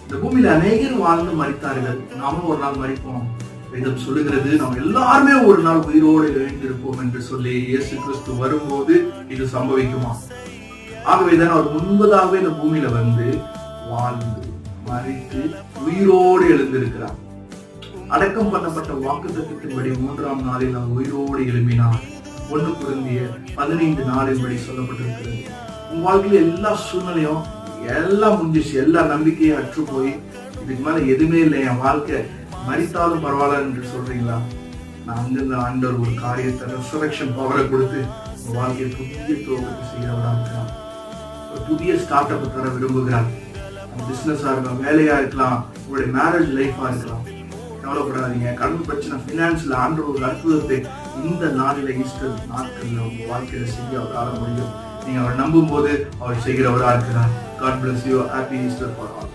இந்த பூமியில அநேகர் வாழ்ந்து மரித்தார்கள், நாமும் ஒரு நாள் மரிப்போம். வேதம் சொல்லுகிறது நாம் எல்லாருமே ஒரு நாள் உயிரோடு எழுந்திருப்போம் என்று சொல்லி. இயேசு கிறிஸ்து வரும்போது இது சம்பவிக்குமா? ஆகவேதான் அவர் முன்பதாகவே இந்த பூமியில வந்து வாழ்ந்து மரித்து உயிரோடு எழுந்திருக்கிறார். அடக்கம் பண்ணப்பட்ட வாக்குத்தத்தத்தின்படி 3ஆம் நாளில் அவர் உயிரோடு எழுப்பினார். 1 கொரிந்தியர் 15:4 சொல்லப்பட்டிருக்கிறது. உங்க வாழ்க்கையில எல்லா சூழ்நிலையும் எல்லாம் முடிஞ்சிச்சு, எல்லா நம்பிக்கையும் அற்று போய் இதுக்கு மேல எதுவுமே இல்லை, என் வாழ்க்கை மரித்தாலும் பரவாயில்ல என்று சொல்றீங்களா? நான் அங்கிருந்த ஆண்டவர் ஒரு காரியத்தை ரெசரக்ஷன் பவரை கொடுத்து உங்க வாழ்க்கையை புதிய துவக்கத்தை செய்யறவரா இருக்கிறார். ஒரு புதிய ஸ்டார்ட் அப் தர விரும்புகிறார். பிசினஸா இருக்கலாம், வேலையா இருக்கலாம், உங்களுடைய மேரேஜ் லைஃபா இருக்கலாம். கவலைப்படாதீங்க. கடன் பிரச்சனை, பினான்ஸ்ல ஆண்டவர் ஒரு அற்புதத்தை இந்த நாளில ஈஸ்டர் நாட்கள்ல உங்க வாழ்க்கையில செய்ய அவரால் முடியும். நீங்க அவர் நம்பும் போது அவர் செய்கிறவரா இருக்கிறார். God bless you. Happy Easter for all.